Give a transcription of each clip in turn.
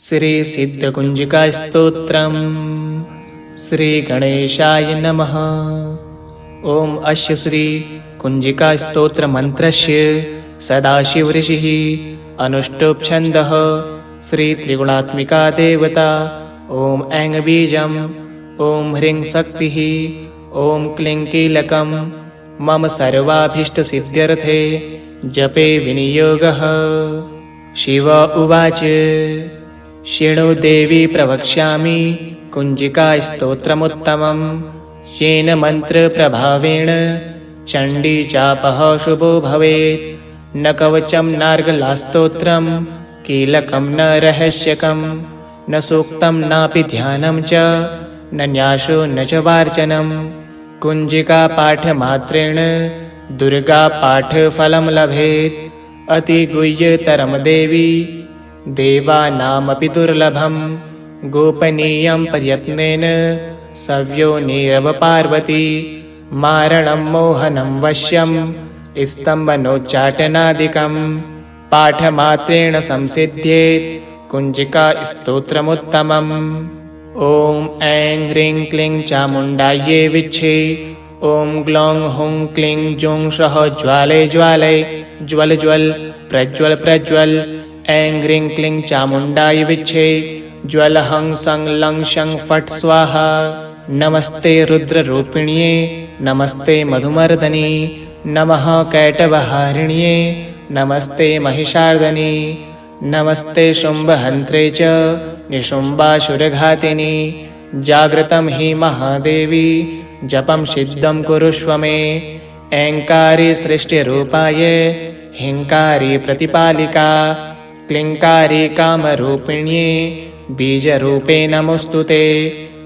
श्री सिद्धकुञ्जिकास्तोत्रम्। श्री गणेशाय नमः। ओम अस्य श्री कुञ्जिकास्तोत्रमन्त्रस्य सदाशिवऋषिः अनुष्टुप् छन्दः श्री त्रिगुणात्मिका देवता। ओम ऐं बीजम् ओम ह्रीं शक्तिः ओम क्लीं कीलकम् मम सर्वाभीष्टसिद्ध्यर्थे जपे विनियोगः। शिव उवाच शृणु देवी प्रवक्ष्यामि कुञ्जिकास्तोत्रमुत्तमम् येन मन्त्रप्रभावेण चण्डी चापः शुभो भवेत्। न कवचं नार्गलास्तोत्रं कीलकं न रहस्यकं न सूक्तं नापि ध्यानं च न न्यासो न च वार्चनं। कुञ्जिकापाठमात्रेण दुर्गापाठफलं लभेत्। अतिगुह्यतरं देवी देवानामपि दुर्लभं। गोपनीयं प्रयत्नेन सव्योनिरव पार्वती। मारणं मोहनं वश्यं स्तम्भनोच्चाटनादिकं पाठमात्रेण संसिद्ध्येत् कुञ्जिकास्तोत्रमुत्तमम्। ॐ ऐं ह्रीं क्लीं चामुण्डायै विच्छे। ॐ ग्लौं हुं क्लीं जूं सः ज्वालय ज्वालय ज्वल ज्वल प्रज्वल प्रज्वल। ऐं ह्रीं क्लीं चामुण्डाय विच्छे। ज्वल हं सं लं शं फट् स्वाहा। नमस्ते रुद्ररूपिण्ये नमस्ते मधुमर्दनी नमः कैटभहारिण्ये नमस्ते महिषार्दनी नमस्ते शुम्भहन्त्रे च निशुम्भासुरघातिनि। जाग्रतं हि महादेवी जपं सिद्धं कुरुष्व मे। ऐङ्कारी सृष्टिरूपाय हिङ्कारी प्रतिपालिका क्लीङ्कारी कामरूपिण्ये बीजरूपे नमोऽस्तु ते।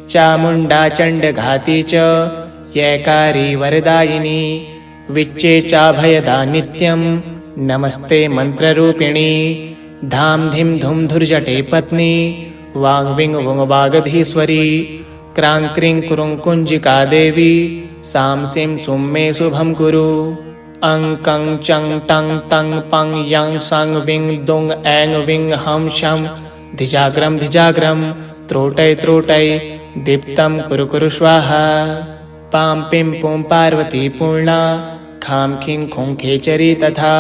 चामुण्डा चण्डघाती च यैकारी वरदायिनी विच्चे चाभयदा नित्यं नमस्ते मन्त्ररूपिणी। धाम धिं धुं धुर्जटे पत्नी वाङ् विङ् वुङ् वागधीश्वरी। क्रां क्रीं कुरुं कुञ्जिका देवी सां सीं सुं मे शुभं कुरु। अं कं चं टं तं पं यं सं विं दुं ऐं विं हं शं धिजाग्रं धिजाग्रं त्रोटय त्रोटय दीप्तं कुरु कुरु स्वाहा। पां पिं पुं पार्वती पूर्णा खां खीं खुं खेचरी तथा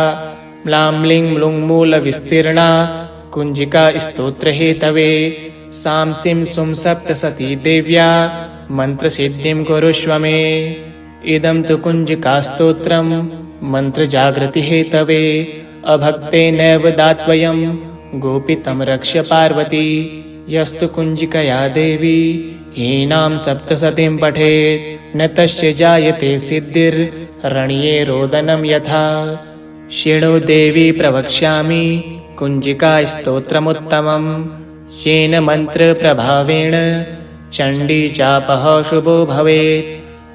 म्लां म्लीं म्लूं मूलविस्तीर्णा कुञ्जिकास्तोत्रहेतवे। सां सीं सुं सप्तसती देव्या मन्त्रसिद्धिं कुरुष्व मे। इदं तु कुञ्जिकास्तोत्रं मन्त्रजागृतिहेतवे। अभक्तेनैव दात्वयं गोपितं रक्ष्य पार्वती। यस्तु कुञ्जिकया देवी हीनां सप्तसतीं पठेत् न तस्य जायते सिद्धिर्रण्ये रोदनं यथा। शृणु देवी प्रवक्ष्यामि कुञ्जिकास्तोत्रमुत्तमम् येन मन्त्रप्रभावेण चण्डी चापः शुभो भवेत्।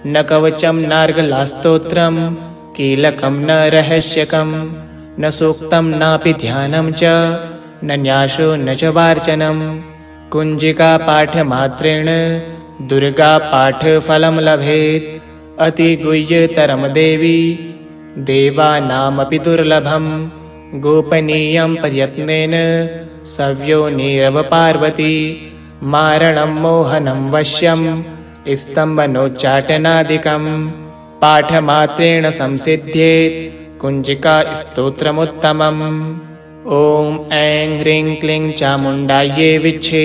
न कवचं नार्गलास्तोत्रं कीलकं न रहस्यकं न सूक्तं नापि ध्यानं च न न्यासो न च वार्चनं। कुञ्जिकापाठमात्रेण दुर्गापाठफलं लभेत्। अतिगुह्यतरं देवी देवानामपि दुर्लभं। गोपनीयं प्रयत्नेन सव्योनिरव पार्वती। मारणं मोहनं वश्यं स्तम्भनोच्चाटनादिकं पाठमात्रेण संसिद्ध्येत् कुञ्जिकास्तोत्रमुत्तमम्। ॐ ऐं ह्रीं क्लीं चामुण्डायै विच्छे।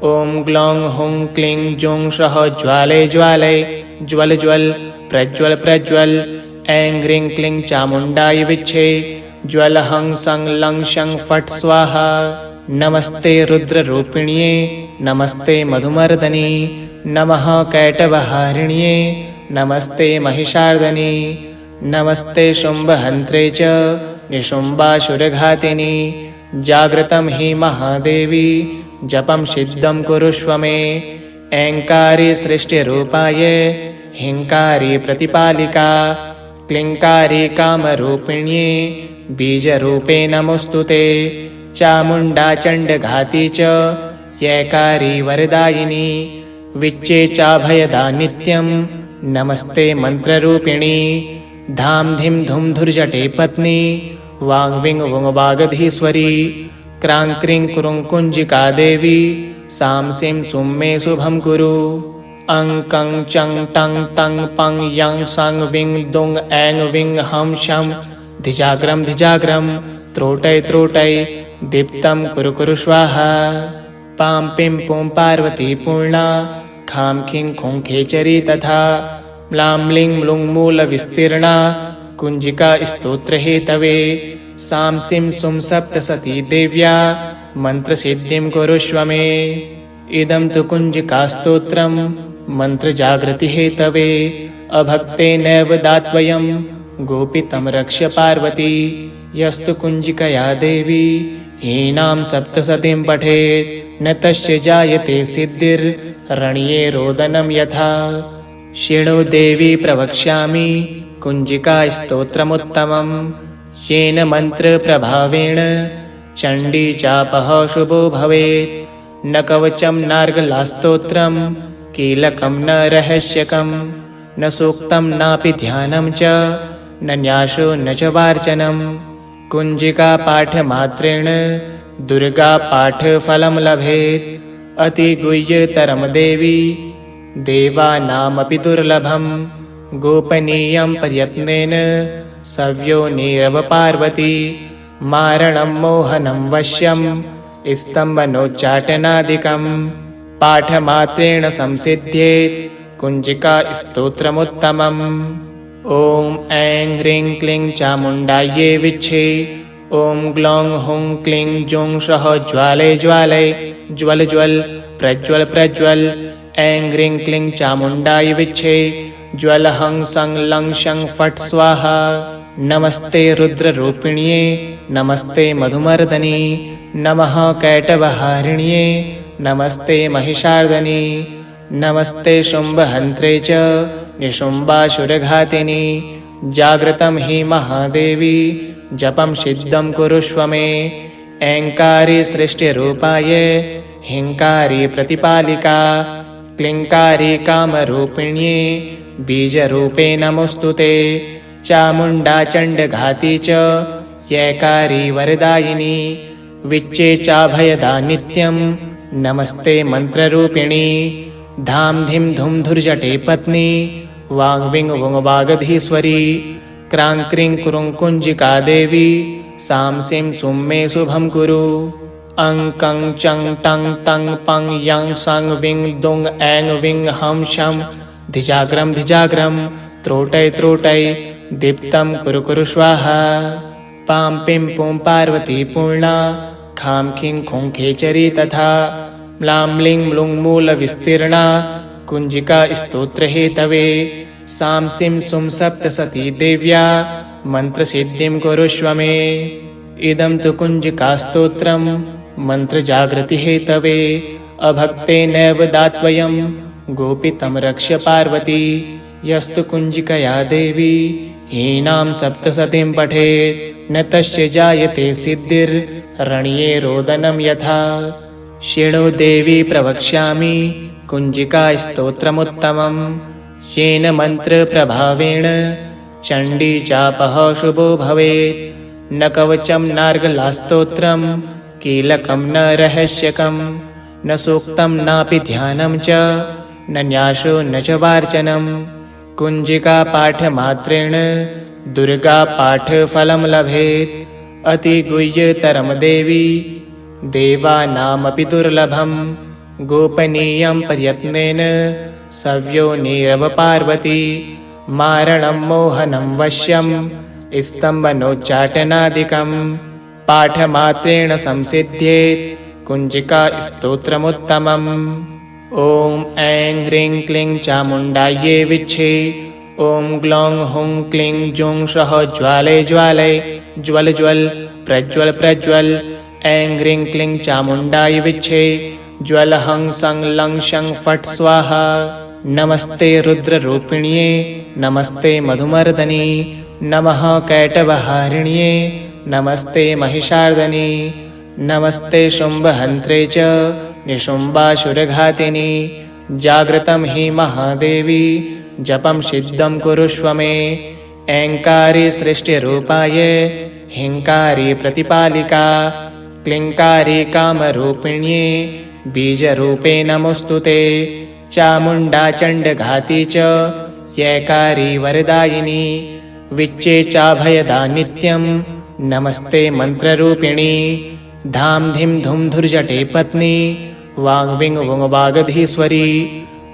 ॐ ग्लौं हुं क्लीं जूं सः ज्वालय ज्वालय ज्वल ज्वल प्रज्वल प्रज्वल। ऐं ह्रीं क्लीं चामुण्डाय विच्छे। ज्वल हं सं लं शं फट् स्वाहा। नमस्ते रुद्ररूपिण्ये नमस्ते मधुमर्दनी नमः कैटभहारिण्ये नमस्ते महिषार्दनी नमस्ते शुम्भहन्त्रे च निशुम्भासुरघातिनि। जाग्रतं हि महादेवी जपं सिद्धं कुरुष्व मे। ऐङ्कारी सृष्टिरूपाय हिङ्कारी प्रतिपालिका क्लीङ्कारी कामरूपिण्ये बीजरूपे नमोऽस्तु ते। चामुण्डा चण्डघाती च यैकारी वरदायिनी विच्चे चाभयदा नित्यं नमस्ते मन्त्ररूपिणी। धाम धिं धुं धुर्जटे पत्नी वाङ् विङ् वुङ् वागधीश्वरी। क्रां क्रीं कुरुं कुञ्जिका देवी सां सीं सुं मे शुभं कुरु। अं कं चं टं तं पं यं सं विं दुं ऐं विं हं शं धिजाग्रं धिजाग्रं त्रोटै त्रोटै दीप्तं कुरु कुरु स्वाहा। पां पिं पुं पार्वती पूर्णा खां खीं खुं खेचरी तथा म्लां म्लीं म्लूं मूलविस्तीर्णा कुञ्जिका स्तोत्रहेतवे। सां सीं सुं सप्तसती देव्या मन्त्रसिद्धिं कुरुष्व मे। इदं तु कुञ्जिकास्तोत्रं मन्त्रजागृतिहेतवे अभक्तेनैव दात्वयं गोपितं रक्ष्य पार्वती। यस्तु कुञ्जिकया देवी हीनां सप्तसतीं पठेत् न तस्य जायते सिद्धिर्रण्ये रोदनं यथा। शृणु देवी प्रवक्ष्यामि कुञ्जिकास्तोत्रमुत्तमम् येन मन्त्रप्रभावेण चण्डी चापः शुभो भवेत्। न कवचं नार्गलास्तोत्रं कीलकं न रहस्यकं न सूक्तं नापि ध्यानं च न न्यासो न च वार्चनं। कुञ्जिकापाठमात्रेण दुर्गापाठफलं लभेत् अतिगुह्यतरं देवी देवानामपि दुर्लभं। गोपनीयं प्रयत्नेन सव्योनिरव पार्वती मारणं मोहनं वश्यं स्तम्भनोच्चाटनादिकं पाठमात्रेण संसिद्ध्येत् कुञ्जिकास्तोत्रमुत्तमम्। ॐ ऐं ह्रीं क्लीं चामुण्डायै विच्छे। ॐ ग्लौं हुं क्लीं जूं सः ज्वालय ज्वालय ज्वल ज्वल प्रज्वल प्रज्वल। ऐं ह्रीं क्लीं चामुण्डाय विच्छे ज्वल हं सं लं शं फट् स्वाहा। नमस्ते रुद्ररूपिण्ये नमस्ते मधुमर्दनी नमः कैटभहारिण्ये नमस्ते महिषार्दनी नमस्ते शुम्भहन्त्रे च निशुम्बासुरघातिनि। जागृतं हि महादेवी जपं सिद्धं कुरुष्व मे। ऐङ्कारी सृष्टिरूपाय हिङ्कारी प्रतिपालिका क्लीङ्कारी कामरूपिण्ये बीजरूपे नमोऽस्तु ते। चामुण्डा चण्डघाती च यैकारी वरदायिनी विच्चे चाभयदा नित्यं नमस्ते मन्त्ररूपिणी। धाम धिं धुं धुर्जटे पत्नी वाङ् विङ् वुङ् वागधीश्वरी। क्रां क्रीं कुरुं कुञ्जिका देवी सां सीं सुं मे शुभं कुरु। अं कं चं टं तं पं यं सं विं दुं ऐं विं हं शं धिजाग्रं धिजाग्रं त्रोटै त्रोटै दीप्तं कुरु कुरु स्वाहा। पां पिं पुं पार्वती पूर्णा खां खीं खुं खेचरी तथा म्लां म्लीं म्लूं मूलविस्तीर्णा कुञ्जिका स्तोत्रहेतवे। सां सीं सुं सप्तसती देव्या मन्त्रसिद्धिं कुरुष्व मे। इदं तु कुञ्जिकास्तोत्रं मन्त्रजागृतिहेतवे अभक्तेनैव दात्वयं गोपितं रक्ष्य पार्वती। यस्तु कुञ्जिकया देवी हीनां सप्तसतीं पठेत् न तस्य जायते सिद्धिर्रण्ये रोदनं यथा। शृणु देवी प्रवक्ष्यामि कुञ्जिकास्तोत्रमुत्तमम् येन मन्त्रप्रभावेण चण्डी चापः शुभो भवेत्। न कवचं नार्गलास्तोत्रं कीलकं न रहस्यकं न सूक्तं नापि ध्यानं च न न्यासो न च वार्चनं। कुञ्जिकापाठमात्रेण दुर्गापाठफलं लभेत् अतिगुह्यतरं देवी देवानामपि दुर्लभं। गोपनीयं प्रयत्नेन सव्योनिरव पार्वती मारणं मोहनं वश्यं स्तम्भनोच्चाटनादिकं पाठमात्रेण संसिद्ध्येत् कुञ्जिकास्तोत्रमुत्तमम्। ॐ ऐं ह्रीं क्लीं चामुण्डायै विच्छे। ॐ ग्लौं हुं क्लीं जूं सः ज्वालय ज्वालय ज्वल ज्वल प्रज्वल प्रज्वल। ऐं ह्रीं क्लीं चामुण्डाय विच्छे ज्वल हं सं लं शं फट् स्वाहा। नमस्ते रुद्ररूपिण्ये नमस्ते मधुमर्दनी नमः कैटभहारिण्ये नमस्ते महिषार्दनी नमस्ते शुम्भहन्त्रे च निशुम्बासुरघातिनि। जागृतं हि महादेवी जपं सिद्धं कुरुष्व मे। ऐङ्कारी सृष्टिरूपाय हिङ्कारी प्रतिपालिका क्लिङ्कारी कामरूपिण्ये बीजरूपे नमोऽस्तुते। चामुण्डा चण्डघाती च यैकारी वरदायिनी विच्चे चाभयदा नित्यं नमस्ते मन्त्ररूपिणी। धाम धिम धुम धुर्जटे पत्नी वाङ् विङ् वुङ् वागधीश्वरी।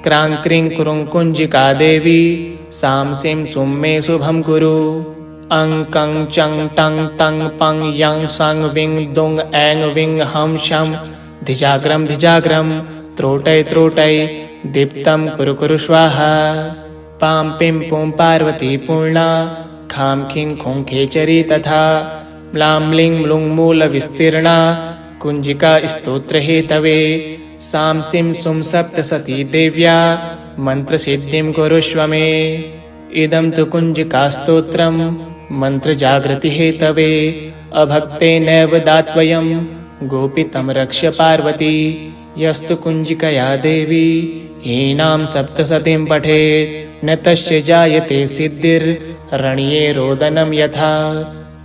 क्रां क्रीं कुरुं कुञ्जिका देवी सां सीं सुं मे शुभं कुरु। अं कं चं टं तं पं यं सं विं दुं ऐं विं हं शं धिजाग्रं धिजाग्रं त्रोटय त्रोटय दीप्तं कुरु कुरु स्वाहा। पां पिं पुं पार्वती पूर्णा खां खीं खुं खेचरी तथा म्लां म्लीं म्लूं मूलविस्तीर्णा कुञ्जिका स्तोत्रहेतवे। सां सीं सुं सप्तसती देव्या मन्त्रसिद्धिं कुरुष्व मे। इदं तु कुञ्जिकास्तोत्रं मन्त्रजागृतिहेतवे। अभक्तेनैव दात्वयं गोपितं रक्ष पार्वती। यस्तु कुञ्जिकया देवी हीनां सप्तसतीं पठेत् न तस्य जायते सिद्धिर्रण्ये रोदनं यथा।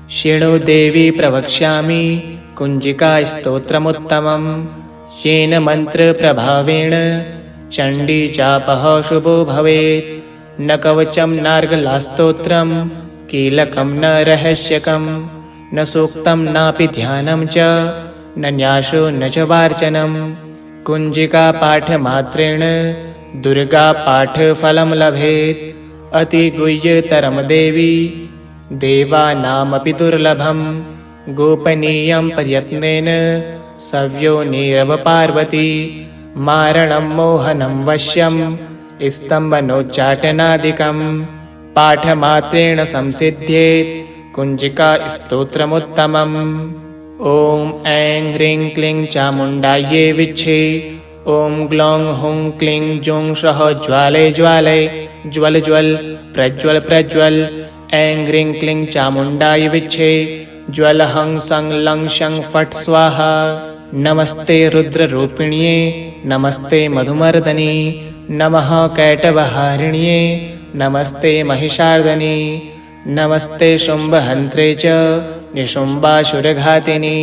शृणु देवी प्रवक्ष्यामि कुञ्जिका स्तोत्रमुत्तमम्। येन मन्त्रप्रभावेण चण्डी चापः शुभो भवेत्। न कवचं नार्गलास्तोत्रं कीलकं न रहस्यकं न सूक्तं नापि ध्यानं च न न्यासो न च वार्चनं। कुञ्जिका पाठमात्रेण दुर्गा पाठफलं लभेत्। अतिगुह्यतरं देवी देवानामपि दुर्लभं। गोपनीयं प्रयत्नेन सव्योनिरव पार्वती। मारणं मोहनं वश्यं स्तम्भनोच्चाटनादिकं पाठमात्रेण संसिद्ध्येत् कुञ्जिका स्तोत्रमुत्तमम्। ॐ ऐं ह्रीं क्लीं चामुण्डायै विच्छे। ॐ ग्लौं हुं क्लीं जूं सः ज्वालय ज्वालय ज्वल ज्वल प्रज्वल प्रज्वल। ऐं ह्रीं क्लीं चामुण्डाय विच्छे। ज्वल हं सं लं शं फट् स्वाहा। नमस्ते रुद्ररूपिण्ये नमस्ते मधुमर्दनी नमः कैटभहारिण्ये नमस्ते महिषार्दनी। नमस्ते शुम्भहन्त्रे च निशुम्बासुरघातिनी।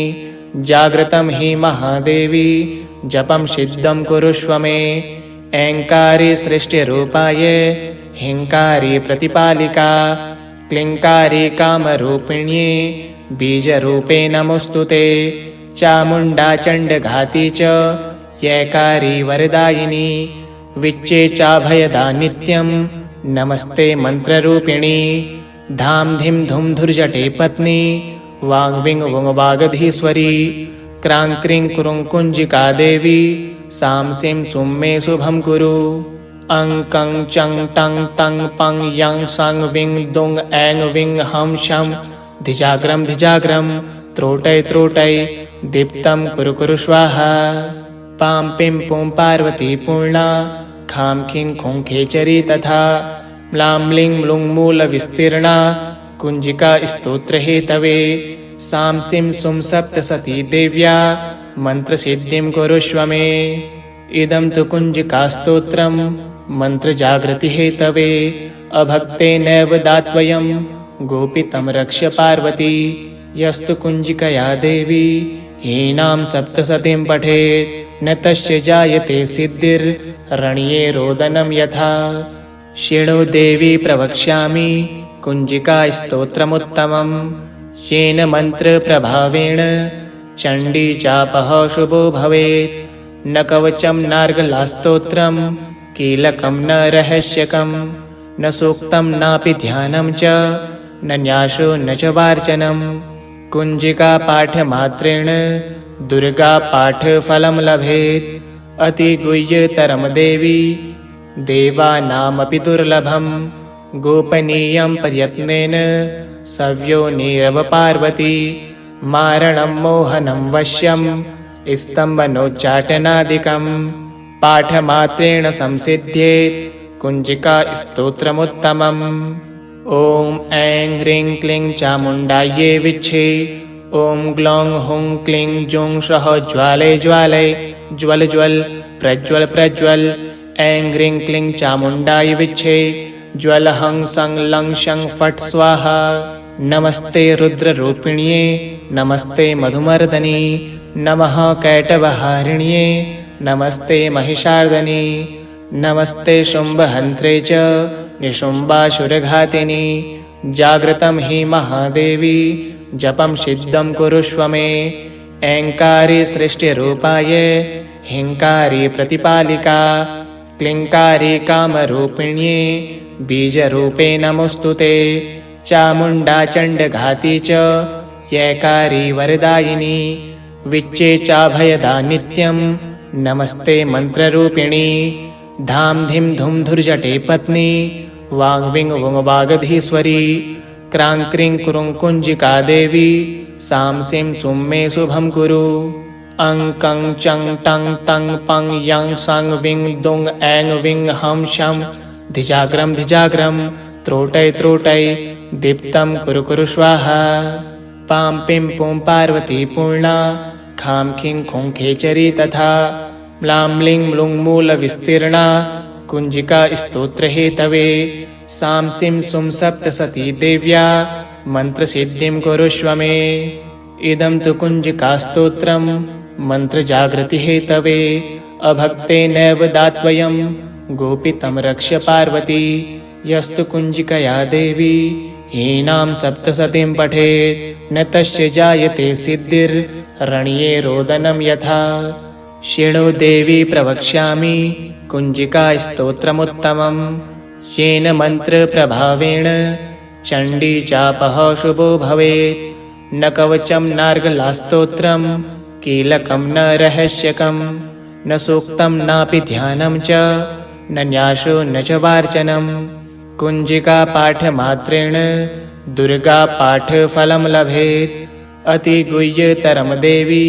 जागृतं हि महादेवी जपं सिद्धं कुरुष्व मे। ऐङ्कारी सृष्टिरूपाय हिङ्कारी प्रतिपालिका क्लिङ्कारी कामरूपिण्ये बीजरूपे नमोऽस्तुते। चामुण्डा चण्डघाती च यैकारी वरदायिनी विच्चे चाभयदा नित्यं नमस्ते मन्त्ररूपिणी। धाम धिम धुम धुर्जटे पत्नी वाङ् विङ् वुङ् वागधीश्वरी। क्रां क्रीं कुरुं कुञ्जिका देवी सां सीं सुं मे शुभं कुरु। अं कं चं टं तं पं यं सं विं दुं ऐं विं हं शं धिजाग्रं धिजाग्रं त्रोटय त्रोटय दीप्तं कुरु कुरु स्वाहा। पां पिं पुं पार्वती पूर्णा खां खीं खुं खेचरी तथा म्लां म्लीं म्लूं मूलविस्तीर्णा कुञ्जिका स्तोत्रहेतवे। सां सीं सुं सप्तसती देव्या मन्त्रसिद्धिं कुरुष्व मे। इदं तु कुञ्जिकास्तोत्रं मन्त्रजागृतिहेतवे। अभक्तेनैव दात्वयं गोपितं रक्ष पार्वती। यस्तु कुञ्जिकया देवी हीनां सप्तसतीं पठेत् न तस्य जायते सिद्धिर्रण्ये रोदनं यथा। शृणु देवी प्रवक्ष्यामि कुञ्जिका स्तोत्रमुत्तमम्। येन मन्त्रप्रभावेण चण्डी चापः शुभो भवेत्। न कवचं नार्गलास्तोत्रं कीलकं न रहस्यकं न सूक्तं नापि ध्यानं च न न्यासो न च वार्चनं। कुञ्जिका पाठमात्रेण दुर्गा पाठफलं लभेत्। अतिगुह्यतरं देवी देवानामपि दुर्लभं। गोपनीयं प्रयत्नेन सव्योनिरव पार्वती। मारणं मोहनं वश्यं स्तम्भनोच्चाटनादिकं पाठमात्रेण संसिद्ध्येत् कुञ्जिका स्तोत्रमुत्तमम्। ॐ ऐं ह्रीं क्लीं चामुण्डायै विच्छे। ॐ ग्लौं हुं क्लीं जूं सः ज्वालय ज्वालय ज्वल ज्वल प्रज्वल प्रज्वल। ऐं ह्रीं क्लीं चामुण्डाय विच्छे। ज्वल हं सं लं शं फट् स्वाहा। नमस्ते रुद्ररूपिण्ये नमस्ते मधुमर्दनी नमः कैटवहारिण्ये नमस्ते महिषार्दनी नमस्ते शुम्भहन्त्रे च निशुम्बासुरघातिनी जागृतं हि महादेवी जपं सिद्धं कुरुष्व मे ऐङ्कारी सृष्टिरूपाय हिंकारी प्रतिपालिका क्लिङ्कारी कामरूपिण्ये बीजरूपे नमोऽस्तुते चामुण्डा चण्डघाती च यैकारी वरदायिनी विच्चे चाभयदा नित्यं नमस्ते मन्त्ररूपिणी धाम धिं धुं धुर्जटे पत्नी वाङ् विङ् वुङ् वागधीश्वरी क्रां क्रीं कुरुं कुञ्जिका देवी सां सीं चुं मे शुभं कुरु अं कं चं टं तं पं यं सं विं दुं ऐं विं हं शं धिजाग्रं त्रोटै त्रोटै दीप्तं कुरु कुरु स्वाहा पां पिं पुं पार्वती पूर्णा खां खीं खुं खेचरी तथा म्लां म्लीं म्लूं मूलविस्तीर्णा कुञ्जिका स्तोत्रहेतवे सां सीं सुं सप्तसती देव्या मन्त्रसिद्धिं कुरुष्व मे इदं तु कुञ्जिकास्तोत्रं मन्त्रजागृतिहेतवे अभक्तेनैव दात्वयं गोपितं रक्ष्य पार्वती यस्तु कुञ्जिकया देवी हीनां सप्तसतीं पठेत् न तस्य जायते सिद्धिर्रण्ये रोदनं यथा शृणु देवी प्रवक्ष्यामि कुञ्जिकास्तोत्रमुत्तमम् येन मन्त्रप्रभावेण चण्डी चापः शुभो भवेत् न कवचं नार्गलास्तोत्रं कीलकं न रहस्यकं न सूक्तं नापि ध्यानं च न न्यासो न च वार्चनं कुञ्जिकापाठमात्रेण दुर्गापाठफलं लभेत् अतिगुह्यतरं देवी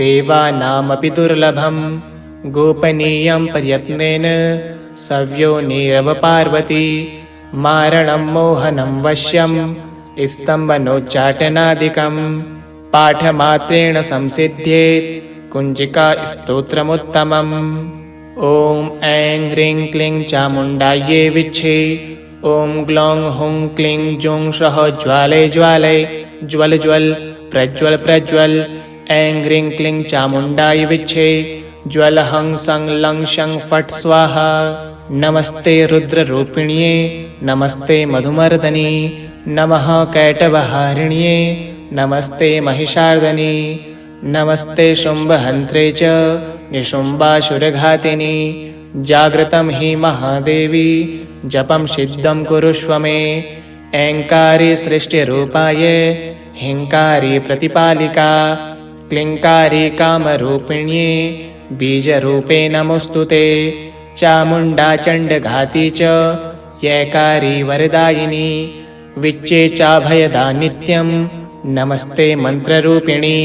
देवानामपि दुर्लभं गोपनीयं प्रयत्नेन सव्यो नीरव पार्वती मारणं मोहनं वश्यं स्तम्भनोच्चाटनादिकं पाठमात्रेण संसिद्ध्येत् कुञ्जिकास्तोत्रमुत्तमम् ॐ ऐं ह्रीं क्लीं चामुण्डायै विच्छे ॐ ग्लौं हुं क्लीं जूं सः ज्वालय ज्वालय ज्वल ज्वल प्रज्वल प्रज्वल ऐं ह्रीं क्लीं चामुण्डाय विच्छे ज्वल हं सं लं शं फट् स्वाहा नमस्ते रुद्ररूपिण्ये नमस्ते मधुमर्दनी नमः कैटवहारिण्ये नमस्ते महिषार्दनी नमस्ते शुम्भहन्त्रे च निशुम्बासुरघातिनी जागृतं हि महादेवी जपं सिद्धं कुरुष्व मे ऐङ्कारी सृष्टिरूपाय हिंकारी प्रतिपालिका क्लिङ्कारी कामरूपिण्ये बीजरूपे नमोऽस्तुते चामुण्डा चण्डघाती च यैकारी वरदायिनी विच्चे चाभयदा नित्यं नमस्ते मन्त्ररूपिणी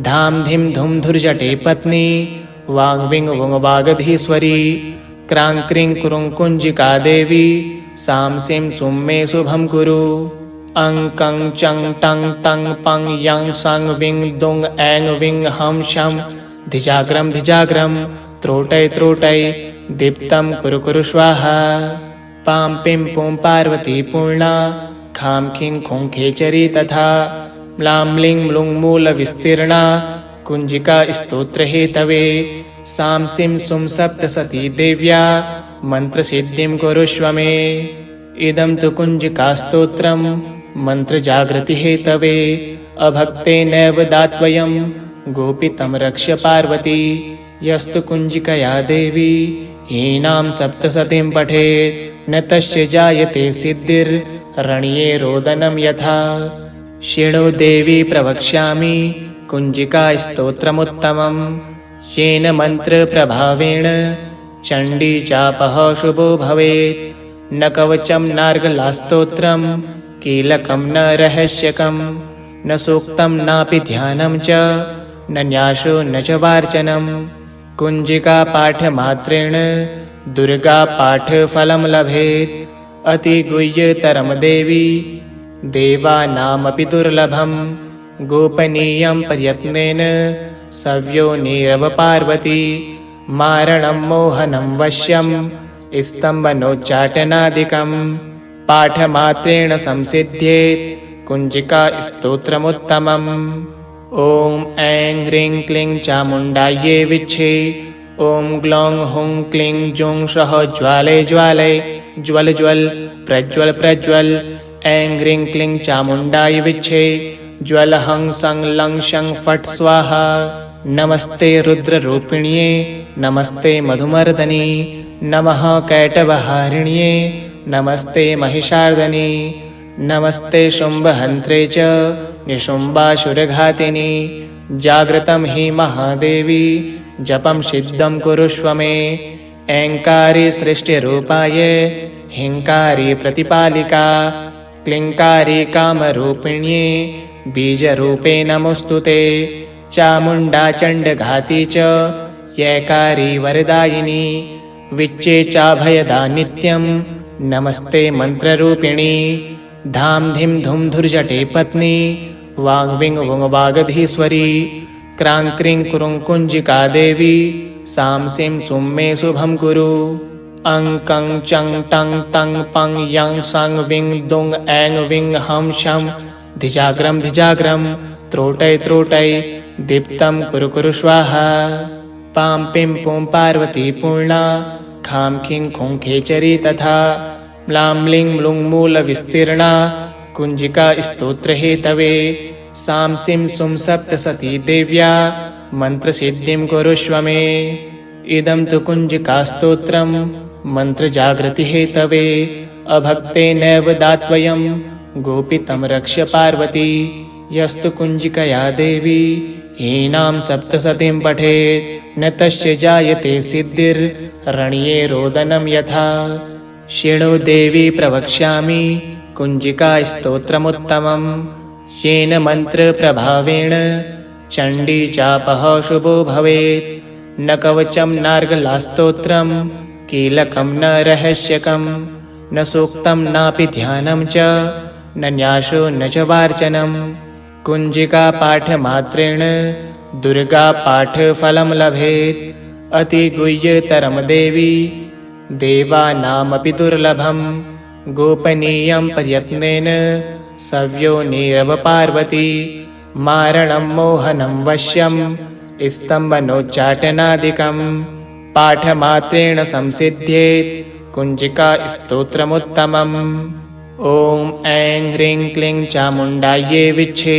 धाम धिं धुं धुर्जटे पत्नी वाङ् विङ् वुङ् वागधीश्वरी क्रां क्रीं कुरुं कुञ्जिका देवी सां सीं चुं मे शुभं कुरु अं कं चं टं तं पं यं सं विं दुं ऐं विं हं शं धिजाग्रं त्रोटै त्रोटै दीप्तं कुरु कुरु स्वाहा पां पिं पुं पार्वती पूर्णा खां खीं खुं खेचरी तथा म्लां म्लीं म्लूं मूलविस्तीर्णा कुञ्जिका स्तोत्रहेतवे सां सीं सुं सप्तसती देव्या मन्त्रसिद्धिं कुरुष्व मे इदं तु कुञ्जिकास्तोत्रं मन्त्रजागृतिहेतवे अभक्तेनैव दात्वयं गोपितं रक्ष्य पार्वती यस्तु कुञ्जिकया देवी हीनां सप्तसतीं पठेत् न तस्य जायते सिद्धिर्रण्ये रोदनं यथा शृणु देवी प्रवक्ष्यामि कुञ्जिकास्तोत्रमुत्तमम् येन मन्त्रप्रभावेण चण्डी चापः शुभो भवेत् न कवचं नार्गलास्तोत्रं कीलकं न रहस्यकं न सूक्तं नापि ध्यानं च न न्यासो न च वार्चनं कुञ्जिकापाठमात्रेण दुर्गापाठफलं लभेत् अतिगुह्यतरं देवी देवानामपि दुर्लभं गोपनीयं प्रयत्नेन सव्यो नीरव पार्वती मारणं मोहनं वश्यं स्तम्भनोच्चाटनादिकं पाठमात्रेण संसिद्ध्येत् कुञ्जिका स्तोत्रमुत्तमम्। ॐ ऐं ह्रीं क्लीं चामुण्डायै विच्छे। ॐ ग्लौं हुं क्लीं जुं सः ज्वालय ज्वालय ज्वल ज्वल प्रज्वल प्रज्वल। ऐं ह्रीं क्लीं चामुण्डाय विच्छे। ज्वल हं सं लं शं फट् स्वाहा। नमस्ते रुद्ररूपिण्ये नमस्ते मधुमर्दनी नमः कैटभहारिण्ये नमस्ते महिषार्दनी नमस्ते शुम्भहन्त्रे च निशुम्भासुरघातिनि। जागृतं हि महादेवी जपं सिद्धं कुरुष्व मे। ऐङ्कारी सृष्टिरूपाय हिङ्कारी प्रतिपालिका क्लीङ्कारी कामरूपिण्ये बीजरूपे नमोऽस्तु ते। चामुण्डा चण्डघाती च यैकारी वरदायिनी विच्चे चाभयदा नित्यं नमस्ते मन्त्ररूपिणी। धाम धिं धुं धुर्जटे पत्नी वाग्विङ् वुङ् वागधीश्वरी। क्रां क्रीं कुरुं कुञ्जिका देवी सां सीं सुं मे शुभं कुरु। अं कं चं टं तं पं यं सं विं दुं ऐं विं हं शं धिजाग्रं धिजाग्रं त्रोटय त्रोटय दीप्तं कुरु कुरु स्वाहा। पां पिं पुं पार्वती पूर्णा खां खीं खुं खेचरी तथा म्लां म्लीं म्लूं मूलविस्तीर्णा कुञ्जिका स्तोत्रहेतवे। सां सीं सुं सप्तसती देव्या मन्त्रसिद्धिं कुरुष्व मे। इदं तु कुञ्जिकास्तोत्रं मन्त्रजागृतिहेतवे। अभक्तेनैव दात्वयं गोपितं रक्ष्य पार्वती। यस्तु कुञ्जिकया देवी हीनां सप्तसतीं पठेत् न तस्य जायते सिद्धिर्रण्ये रोदनं यथा। शृणु देवी प्रवक्ष्यामि कुञ्जिका स्तोत्रमुत्तमम्। येन मन्त्रप्रभावेण चण्डी चापः शुभो भवेत्। न कवचं नार्गलास्तोत्रं कीलकं न रहस्यकं न सूक्तं नापि ध्यानं च न न्यासो न च वार्चनं। कुञ्जिका पाठमात्रेण दुर्गा पाठफलं लभेत्। अतिगुह्यतरं देवी देवानामपि दुर्लभं। गोपनीयं प्रयत्नेन सव्यो नीरव पार्वती। मारणं मोहनं वश्यं स्तम्भनोच्चाटनादिकं पाठमात्रेण संसिद्ध्येत् कुञ्जिका स्तोत्रमुत्तमम्। ॐ ऐं ह्रीं क्लीं चामुण्डायै विच्छे।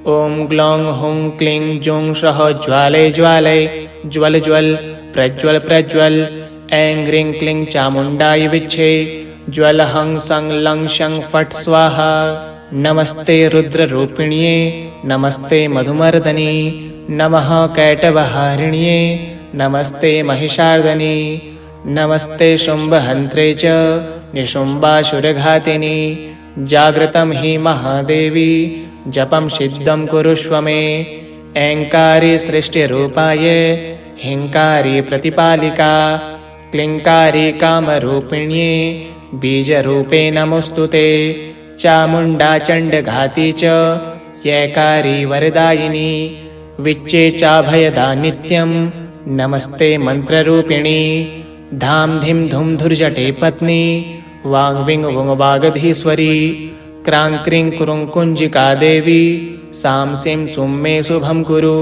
ॐ ग्लौं हुं क्लीं जुं सः ज्वालय ज्वालय ज्वल ज्वल प्रज्वल प्रज्वल। ऐं ह्रीं क्लीं चामुण्डाय विच्छे। ज्वल हं सं लं शं फट् स्वाहा। नमस्ते रुद्ररूपिण्ये नमस्ते मधुमर्दनी नमः कैटभहारिण्ये नमस्ते महिषार्दनी नमस्ते शुम्भहन्त्रे च निशुम्भासुरघातिनि। जागृतं हि महादेवी जपं सिद्धं कुरुष्व मे। ऐङ्कारी सृष्टिरूपाय हिङ्कारी प्रतिपालिका क्लीङ्कारी कामरूपिण्ये बीजरूपे नमोऽस्तु ते। चामुण्डा चण्डघाती च यैकारी वरदायिनी विच्चे चाभयदा नित्यं नमस्ते मन्त्ररूपिणी। धाम धिं धुं धुर्जटे पत्नी वाग्विङ् वुङ् वागधीश्वरी। क्रां क्रीं कुरुं कुञ्जिका देवी सां सीं सुं मे शुभं कुरु।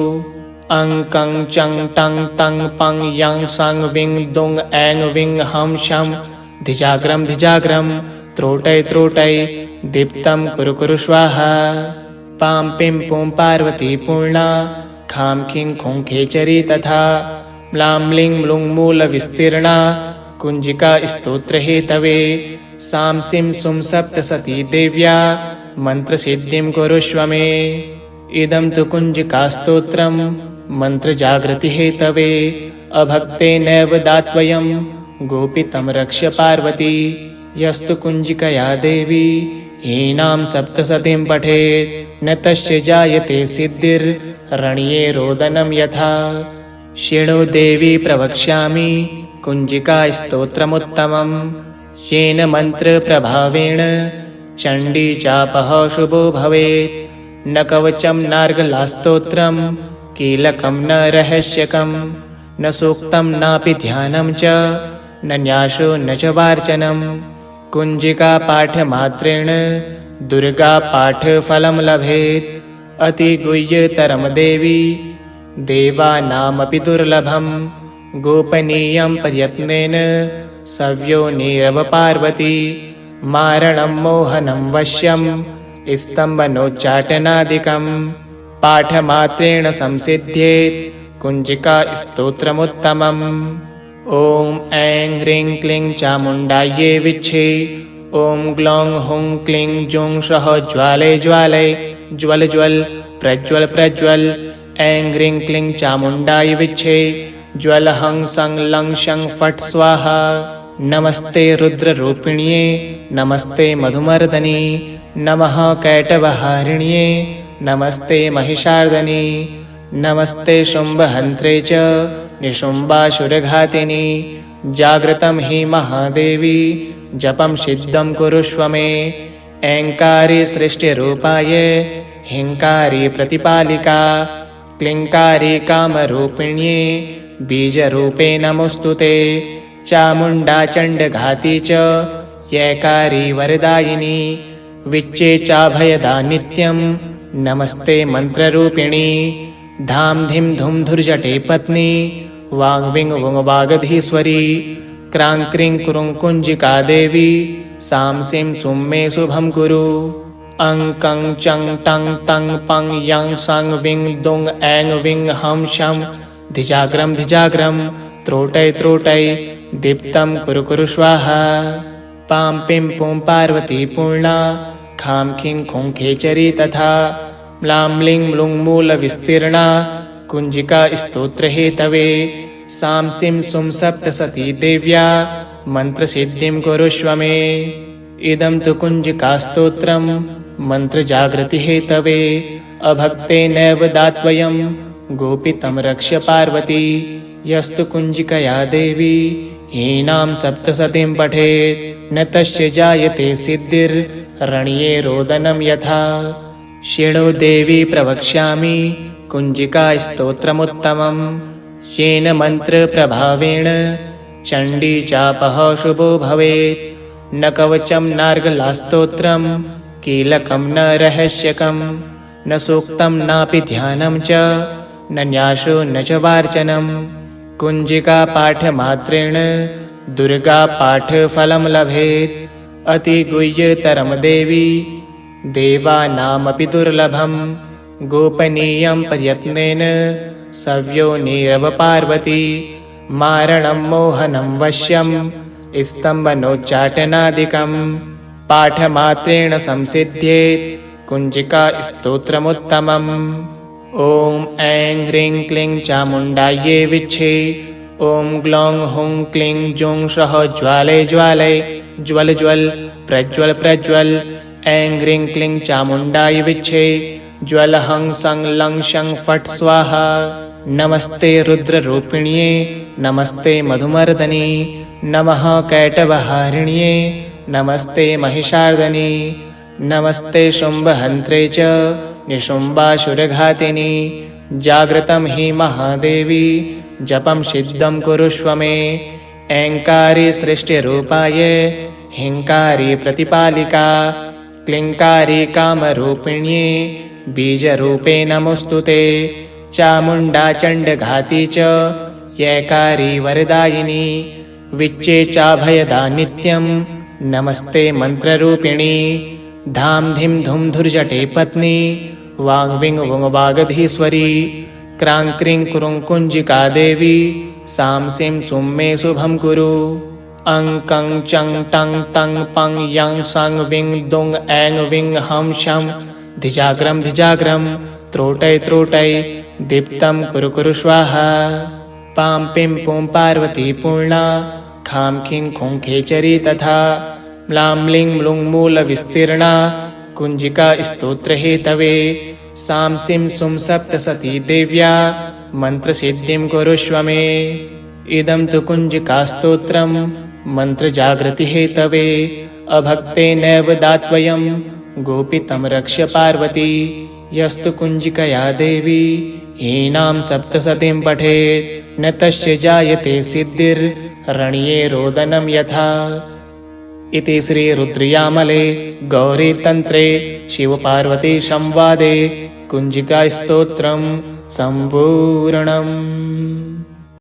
अं कं चं टं तं पं यं सं विं दुं ऐं विं हं शं धिजाग्रं धिजाग्रं त्रोटय त्रोटय दीप्तं कुरु कुरु स्वाहा। पां पिं पुं पार्वती पूर्णा खां खीं खुं खेचरी तथा म्लां म्लीं म्लूं मूलविस्तीर्णा कुञ्जिका स्तोत्रहेतवे। सां सीं सुं सप्तसती देव्या मन्त्रसिद्धिं कुरुष्व मे। इदं तु कुञ्जिकास्तोत्रं मन्त्रजागृतिहेतवे। अभक्तेनैव दात्वयं गोपितं रक्ष्य पार्वती। यस्तु कुञ्जिकया देवी हीनां सप्तसतीं पठेत् न तस्य जायते सिद्धिर्रण्ये रोदनं यथा। शृणु देवी प्रवक्ष्यामि कुञ्जिका स्तोत्रमुत्तमम्। येन मन्त्रप्रभावेण चण्डी चापः शुभो भवेत्। न कवचं नार्गलास्तोत्रं कीलकं न रहस्यकं न सूक्तं नापि ध्यानं च न न्यासो न च वार्चनं। कुञ्जिका पाठमात्रेण दुर्गापाठफलं लभेत्। अतिगुह्यतरं देवी देवानामपि दुर्लभं। गोपनीयं प्रयत्नेन सव्योनिरव पार्वती। मारणं मोहनं वश्यं स्तम्भनोच्चाटनादिकं। पाठमात्रेण संसिद्ध्येत् कुञ्जिका स्तोत्रमुत्तमम्। ॐ ऐं ह्रीं क्लीं चामुण्डायै विच्छे। ॐ ग्लौं हुं क्लीं जूं सः ज्वालय ज्वालय ज्वल ज्वल प्रज्वल प्रज्वल। ऐं ह्रीं क्लीं चामुण्डायै विच्छे। ज्वल हं सं लं शं फट् स्वाहा। नमस्ते रुद्ररूपिण्ये नमस्ते मधुमर्दनी। नमः कैटभहारिण्ये नमस्ते महिषार्दनी। नमस्ते शुम्भहन्त्रे च निशुम्बासुरघातिनी। जागृतं हि महादेवी जपं सिद्धं कुरुष्व मे। ऐङ्कारी सृष्टिरूपाय हिङ्कारी प्रतिपालिका। क्लीङ्कारी कामरूपिण्ये बीजरूपे नमोऽस्तुते। चामुण्डा चण्डघाती च यैकारी वरदायिनी। विच्चे चाभयदा नित्यं नमस्ते मन्त्ररूपिणी। धाम धिं धुं धुर्जटे पत्नी वाङ् विङ् वुङ् वागधीश्वरी। क्रां क्रीं कुरुं कुञ्जिका देवी सां सीं सुं मे शुभं कुरु। अं कं चं टं तं पं यं सं विं दुं ऐं विं हं शं धिजाग्रं धिजाग्रं त्रोटय त्रोटय दीप्तं कुरु कुरु स्वाहा। पां पिं पुं पार्वती पूर्णा खां खीं खुं खेचरी तथा। म्लां म्लीं म्लूं मूलविस्तीर्णा कुञ्जिका स्तोत्रहेतवे। सां सीं सुं सप्तसती देव्या मन्त्रसिद्धिं कुरुष्व मे। इदं तु कुञ्जिकास्तोत्रं मन्त्रजागृतिहेतवे। अभक्तेनैव दात्वयं गोपितं रक्ष्य पार्वती। यस्तु कुञ्जिकया देवी हीनां सप्तसतीं पठेत् न तस्य जायते सिद्धिर्रण्ये रोदनं यथा। शृणु देवी प्रवक्ष्यामि कुञ्जिका स्तोत्रमुत्तमम्। येन मन्त्रप्रभावेण चण्डी चापः शुभो भवेत्। न कवचं नार्गलास्तोत्रं कीलकं न रहस्यकं। न सूक्तं नापि ध्यानं च न न्यासो न च वार्चनं। कुञ्जिकापाठमात्रेण दुर्गापाठफलं लभेत्। अतिगुह्यतरं देवी देवानामपि दुर्लभं। गोपनीयं प्रयत्नेन सव्योनिरव पार्वती। मारणं मोहनं वश्यं स्तम्भनोच्चाटनादिकं। पाठमात्रेण संसिद्ध्येत् कुञ्जिका स्तोत्रमुत्तमम्। ॐ ऐं ह्रीं क्लीं चामुण्डायै विच्छे। ॐ ग्लौं हुं क्लीं जूं सः ज्वालय ज्वालय ज्वल ज्वल प्रज्वल प्रज्वल। ऐं ह्रीं क्लीं चामुण्डायै विच्छे। ज्वल हं सं लं शं फट् स्वाहा। नमस्ते रुद्ररूपिण्ये नमस्ते मधुमर्दनी। नमः कैटभहारिण्ये नमस्ते महिषार्दनी। नमस्ते शुम्भहन्त्रे च निशुम्बासुरघातिनी। जागृतं हि महादेवी जपं सिद्धं कुरुष्व मे। ऐङ्कारी सृष्टिरूपाय हिङ्कारी प्रतिपालिका। क्लीङ्कारी कामरूपिण्ये बीजरूपे नमोऽस्तुते। चामुण्डा चण्डघाती च यैकारी वरदायिनी। विच्चे चाभयदा नित्यं नमस्ते मन्त्ररूपिणी। धाम धिं धुं धुर्जटे पत्नी वाङ् विङ् वुङ् वागधीश्वरी। क्रां क्रीं कुरुं कुञ्जिका देवी सां सीं सुं मे शुभं कुरु। अं कं चं टं तं पं यं सं विं दुं ऐं विं हं शं धिजाग्रं धिजाग्रं त्रोटय त्रोटय दीप्तं कुरु कुरु स्वाहा। पां पिं पुं पार्वती पूर्णा खां खीं खुं खेचरी तथा। म्लां म्लीं म्लूं मूलविस्तीर्णा कुञ्जिका स्तोत्रहेतवे। सां सीं सुं सप्तसती देव्या मन्त्रसिद्धिं कुरुष्व मे। इदं तु कुञ्जिकास्तोत्रं मन्त्रजागृतिहेतवे। अभक्तेनैव दात्वयं गोपितं रक्ष्य पार्वती। यस्तु कुञ्जिकया देवी हीनां सप्तसतीं पठेत् न तस्य जायते सिद्धिर्रण्ये रोदनं यथा। इति श्रीरुद्रयामले गौरीतन्त्रे शिवपार्वतीसंवादे कुञ्जिकास्तोत्रम् सम्पूर्णम्।